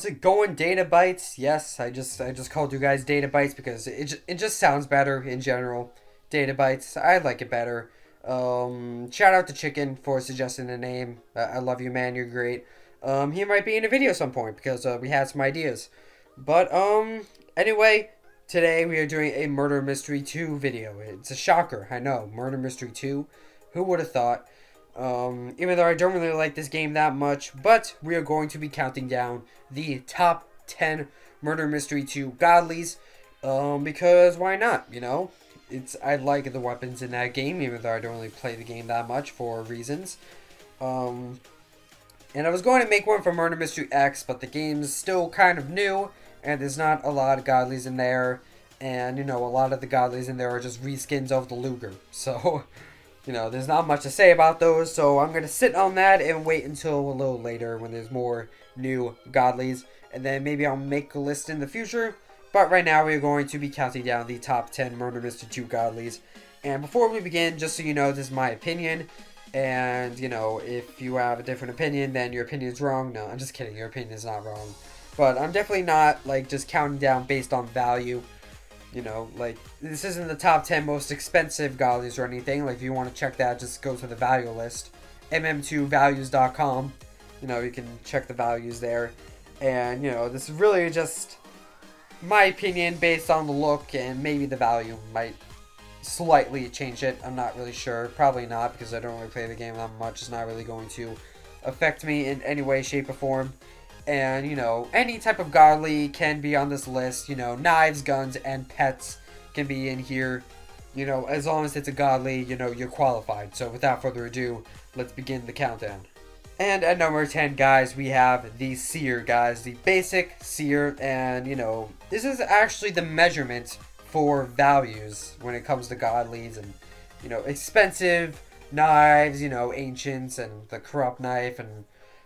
How's it going, Data Bytes? Yes, I just called you guys Data Bytes because it just sounds better in general. Data Bytes, I like it better. Shout out to Chicken for suggesting the name. I love you, man. You're great. He might be in a video at some point because we had some ideas. But anyway, today we are doing a Murder Mystery 2 video. It's a shocker, I know. Murder Mystery 2. Who would have thought? Even though I don't really like this game that much, but we are going to be counting down the top 10 Murder Mystery 2 Godlies, because why not, you know? I like the weapons in that game, even though I don't really play the game that much for reasons. And I was going to make one for Murder Mystery X, but the game's still kind of new, and there's not a lot of Godlies in there, and, you know, a lot of the Godlies in there are just reskins of the Luger, so... You know, there's not much to say about those, so I'm going to sit on that and wait until a little later when there's more new Godlies. And then maybe I'll make a list in the future. But right now we're going to be counting down the top 10 Murder Mystery 2 Godlies. And before we begin, just so you know, this is my opinion. And, you know, if you have a different opinion, then your opinion's wrong. No, I'm just kidding. Your opinion is not wrong. But I'm definitely not, like, just counting down based on value. You know, like, this isn't the top 10 most expensive Godlies or anything. Like, if you want to check that, just go to the value list. mm2values.com. You know, you can check the values there. And, you know, this is really just my opinion based on the look, and maybe the value might slightly change it. I'm not really sure. Probably not, because I don't really play the game that much. It's not really going to affect me in any way, shape, or form. And, you know, any type of Godly can be on this list. You know, knives, guns, and pets can be in here. You know, as long as it's a Godly, you know, you're qualified. So, without further ado, let's begin the countdown. And at number 10, guys, we have the Seer, guys. The basic Seer. And, you know, this is actually the measurement for values when it comes to Godlies. And, you know, expensive knives, you know, ancients, and the corrupt knife, and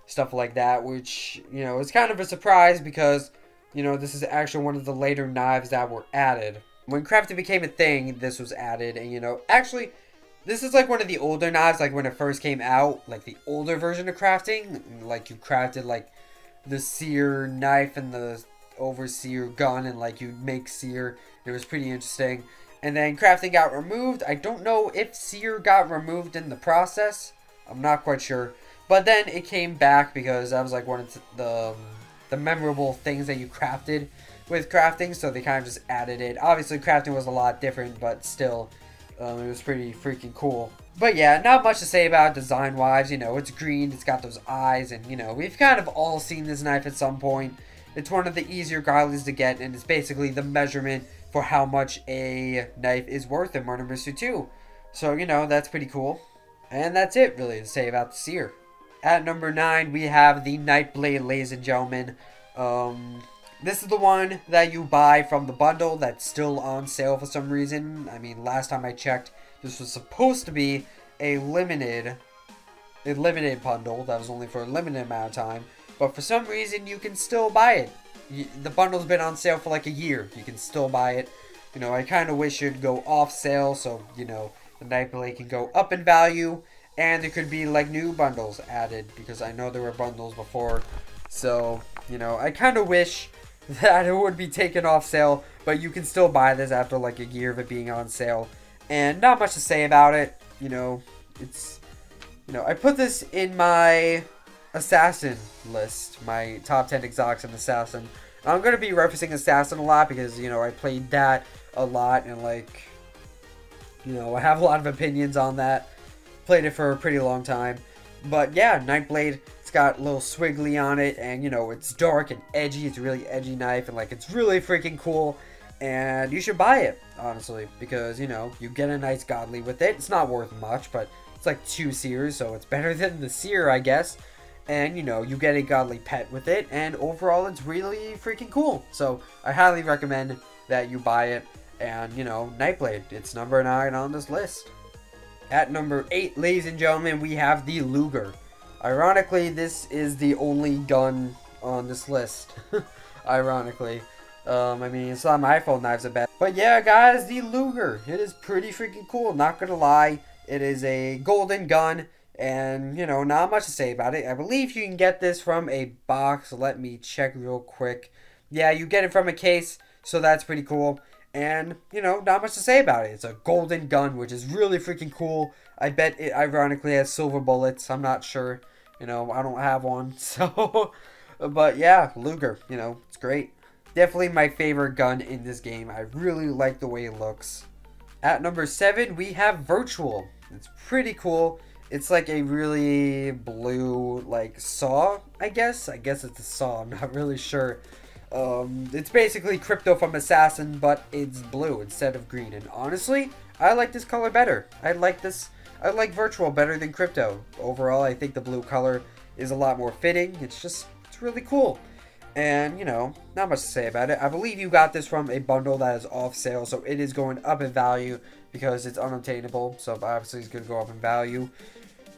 stuff like that, which, you know, is kind of a surprise because, you know, this is actually one of the later knives that were added. When crafting became a thing, this was added, and, you know, actually, this is like one of the older knives, like when it first came out, like the older version of crafting, like you crafted, like, the Seer knife and the Overseer gun, and, like, you make Seer. It was pretty interesting. And then crafting got removed. I don't know if Seer got removed in the process. I'm not quite sure. But then it came back because that was like one of the memorable things that you crafted with crafting. So they kind of just added it. Obviously, crafting was a lot different, but still, it was pretty freaking cool. But yeah, not much to say about design-wise. You know, it's green, it's got those eyes, and, you know, we've kind of all seen this knife at some point. It's one of the easier Godlies to get, and it's basically the measurement for how much a knife is worth in Murder Mystery 2. So, you know, that's pretty cool. And that's it, really, to say about the Seer. At number 9, we have the Nightblade, ladies and gentlemen. This is the one that you buy from the bundle that's still on sale for some reason. I mean, last time I checked, this was supposed to be a limited bundle that was only for a limited amount of time. But for some reason, you can still buy it. The bundle's been on sale for like a year. You can still buy it. You know, I kind of wish it'd go off sale so, you know, the Nightblade can go up in value. And there could be, like, new bundles added, because I know there were bundles before. So, you know, I kind of wish that it would be taken off sale, but you can still buy this after, like, a year of it being on sale. And not much to say about it. You know, it's, you know, I put this in my Assassin list, my top 10 exotics and Assassin. I'm going to be referencing Assassin a lot because, you know, I played that a lot, and, like, you know, I have a lot of opinions on that. Played it for a pretty long time. But yeah, Nightblade, it's got a little swiggly on it, and, you know, it's dark and edgy. It's a really edgy knife, and, like, it's really freaking cool. And you should buy it, honestly, because, you know, you get a nice Godly with it. It's not worth much, but it's like 2 Seers, so it's better than the Seer, I guess. And, you know, you get a Godly pet with it, and overall it's really freaking cool. So I highly recommend that you buy it. And, you know, Nightblade, it's number 9 on this list. At number 8, ladies and gentlemen, we have the Luger. Ironically, this is the only gun on this list. Ironically. I mean, some iPhone knives are bad. But yeah, guys, the Luger. It is pretty freaking cool, not gonna lie. It is a golden gun. And, you know, not much to say about it. I believe you can get this from a box. Let me check real quick. Yeah, you get it from a case, so that's pretty cool. And, you know, not much to say about it. It's a golden gun, which is really freaking cool. I bet it ironically has silver bullets. I'm not sure. You know, I don't have one. So, but yeah, Luger, you know, it's great. Definitely my favorite gun in this game. I really like the way it looks. At number 7, we have Virtual. It's pretty cool. It's like a really blue, like, saw, I guess. I guess it's a saw. I'm not really sure. It's basically Crypto from Assassin, but it's blue instead of green. And honestly, I like this color better. I like Virtual better than Crypto. Overall, I think the blue color is a lot more fitting. It's really cool. And, you know, not much to say about it. I believe you got this from a bundle that is off sale, so it is going up in value because it's unobtainable. So obviously it's going to go up in value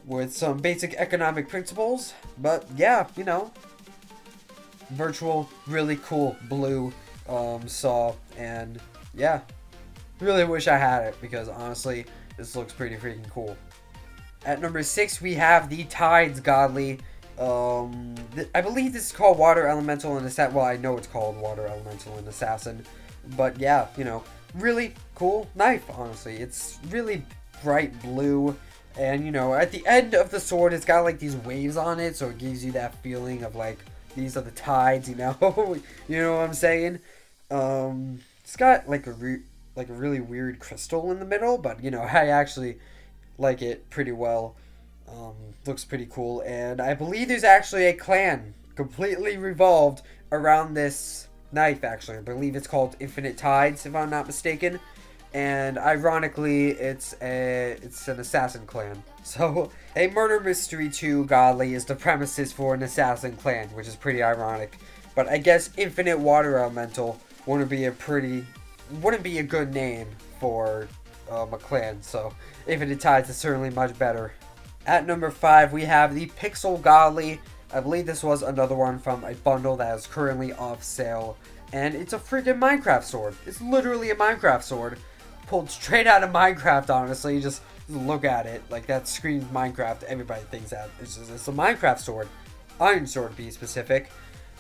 with some basic economic principles. But yeah, you know, Virtual, really cool blue saw, and yeah, really wish I had it because honestly, this looks pretty freaking cool. At number 6, we have the Tides Godly. I believe this is called Water Elemental and Assassin. Well, I know it's called Water Elemental and Assassin, but yeah, you know, really cool knife. Honestly, it's really bright blue. And, you know, at the end of the sword, it's got, like, these waves on it, so it gives you that feeling of, like, these are the tides, you know? You know what I'm saying? It's got, like, a really weird crystal in the middle, but, you know, I actually like it pretty well. Looks pretty cool, and I believe there's actually a clan completely revolved around this knife, actually. I believe it's called Infinite Tides, if I'm not mistaken. And ironically, it's an assassin clan. So, a Murder Mystery 2 Godly is the premises for an assassin clan, which is pretty ironic. But I guess Infinite Water Elemental wouldn't be a good name for a clan. So, Infinite Tides is certainly much better. At number 5, we have the Pixel Godly. I believe this was another one from a bundle that is currently off sale. And it's a freaking Minecraft sword. It's literally a Minecraft sword. Pulled straight out of Minecraft, honestly. Just look at it. Like, that screams Minecraft. Everybody thinks that. It's a Minecraft sword. Iron sword, to be specific.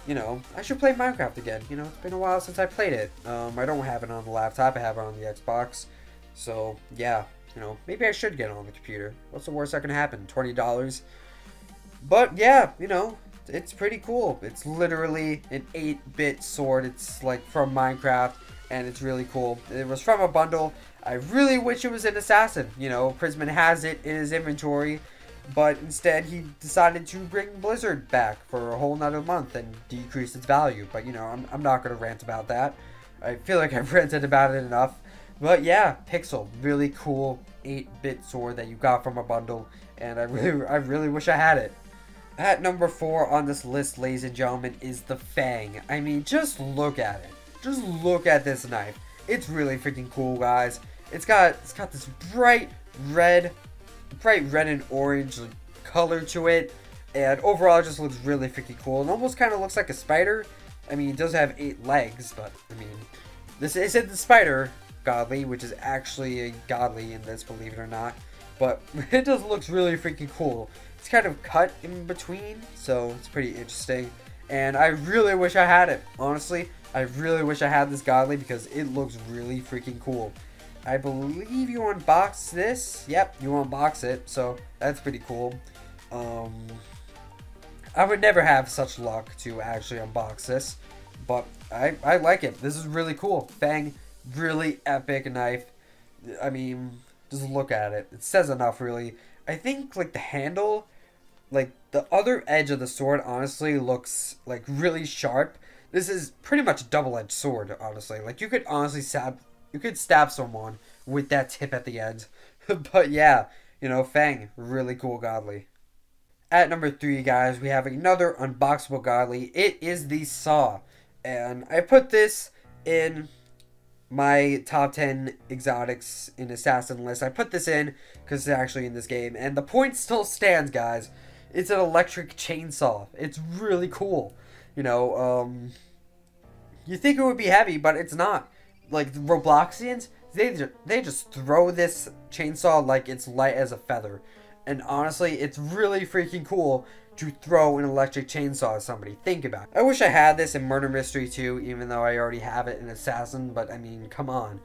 You know, I should play Minecraft again. You know, it's been a while since I played it. I don't have it on the laptop. I have it on the Xbox. So, yeah. You know, maybe I should get it on the computer. What's the worst that can happen? $20. But, yeah, you know, it's pretty cool. It's literally an 8-bit sword. It's, like, from Minecraft. And it's really cool. It was from a bundle. I really wish it was an assassin. You know, Prisman has it in his inventory. But instead, he decided to bring Blizzard back for a whole nother month and decrease its value. But, you know, I'm not going to rant about that. I feel like I've ranted about it enough. But yeah, Pixel, really cool 8-bit sword that you got from a bundle. And I really wish I had it. At number 4 on this list, ladies and gentlemen, is the Fang. I mean, just look at it. Just look at this knife. It's really freaking cool, guys. It's got this bright red and orange color to it, and overall it just looks really freaking cool. It almost kind of looks like a spider. I mean, it does have 8 legs, but I mean, this isn't the spider Godly, which is actually a Godly in this, believe it or not. But it just looks really freaking cool. It's kind of cut in between, so it's pretty interesting. And I really wish I had it, honestly. I really wish I had this Godly because it looks really freaking cool. I believe you unbox this. Yep, you unbox it, so that's pretty cool. I would never have such luck to actually unbox this, but I like it. This is really cool. Fang, really epic knife. I mean, just look at it. It says enough, really. I think, like, the handle, like, the other edge of the sword, honestly, looks, like, really sharp. This is pretty much a double-edged sword, honestly. Like, you could honestly stab someone with that tip at the end. But yeah, you know, Fang, really cool Godly. At number 3, guys, we have another unboxable Godly. It is the Saw. And I put this in my top 10 exotics in Assassin list. I put this in because it's actually in this game. And the point still stands, guys. It's an electric chainsaw. It's really cool. You know, you think it would be heavy, but it's not. Like, the Robloxians, they just throw this chainsaw like it's light as a feather. And honestly, it's really freaking cool to throw an electric chainsaw at somebody. Think about it. I wish I had this in Murder Mystery 2, even though I already have it in Assassin, but I mean, come on.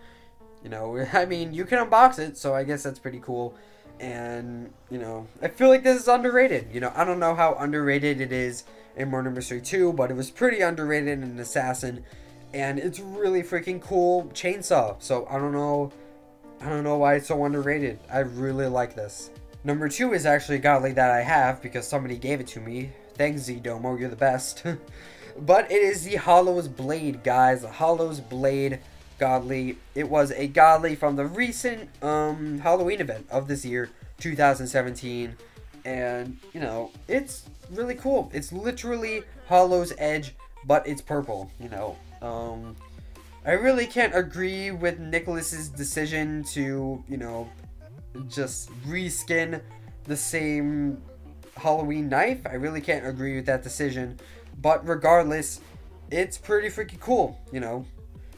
You know, I mean, you can unbox it, so I guess that's pretty cool. And, you know, I feel like this is underrated. You know, I don't know how underrated it is in Murder Mystery 2, but it was pretty underrated in Assassin. And it's really freaking cool chainsaw. So I don't know why it's so underrated. I really like this. Number 2 is actually a godly that I have because somebody gave it to me. Thanks, Z-Domo, you're the best. But it is the Hallow's Blade, guys. The Hallow's Blade godly. It was a godly from the recent Halloween event of this year, 2017. And, you know, it's really cool. It's literally Hallow's Edge, but it's purple, you know. I really can't agree with Nicholas's decision to, you know, just reskin the same Halloween knife. I really can't agree with that decision, but regardless, it's pretty freaking cool, you know.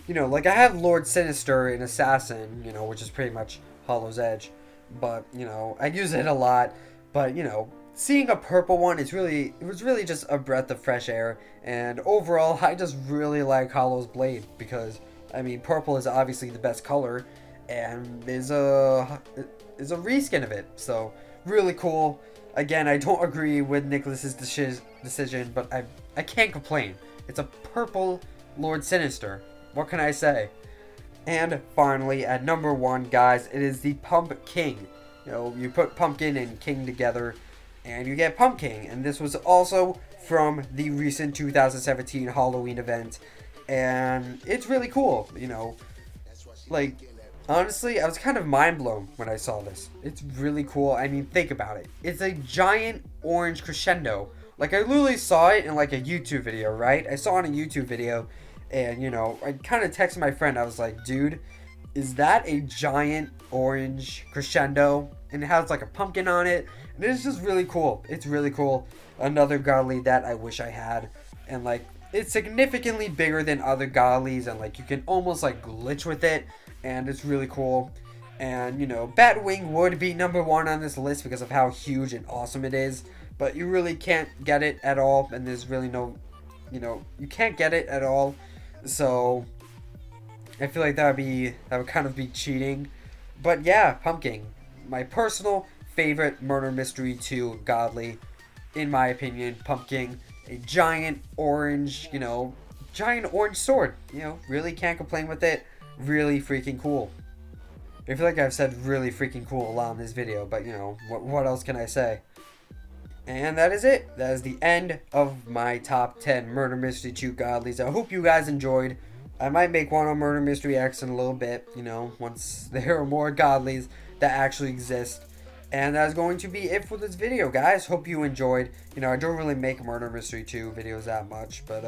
Like I have Lord Sinister in Assassin, you know, which is pretty much Hallow's Edge, but, you know, I use it a lot, but, you know, seeing a purple one, it was really just a breath of fresh air, and overall, I just really like Hallow's Blade, because, I mean, purple is obviously the best color, and there's a reskin of it, so really cool. Again, I don't agree with Nicholas's decision, but I can't complain. It's a purple Lord Sinister. What can I say? And finally, at number 1, guys, it is the Pumpking. You know, you put Pumpkin and King together, and you get Pumpking. And this was also from the recent 2017 Halloween event, and it's really cool. You know, like, honestly, I was kind of mind blown when I saw this. It's really cool. I mean, think about it. It's a giant orange crescendo. Like, I literally saw it in, like, a YouTube video, right? I saw it in a YouTube video, and, you know, I kind of texted my friend. I was like, dude, is that a giant orange crescendo? And it has, like, a pumpkin on it. And it's just really cool. It's really cool. Another godly that I wish I had. And, like, it's significantly bigger than other godlies, and, like, you can almost, like, glitch with it. And it's really cool. And, you know, Batwing would be number 1 on this list because of how huge and awesome it is. But you really can't get it at all. And there's really no, you know, you can't get it at all. So, I feel like that would kind of be cheating. But yeah, Pumpkin. My personal favorite Murder Mystery 2 godly. In my opinion, Pumpkin. A giant orange, you know, giant orange sword. You know, really can't complain with it. Really freaking cool. I feel like I've said really freaking cool a lot in this video, but you know, what else can I say? And that is it. That is the end of my top 10 Murder Mystery 2 godlies. I hope you guys enjoyed. I might make one on Murder Mystery X in a little bit, you know, once there are more godlies that actually exist. And that is going to be it for this video, guys. Hope you enjoyed. You know, I don't really make Murder Mystery 2 videos that much, but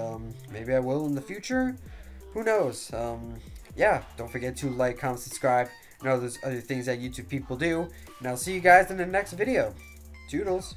maybe I will in the future. Who knows? Yeah, don't forget to like, comment, subscribe, and all those other things that YouTube people do. And I'll see you guys in the next video. Toodles.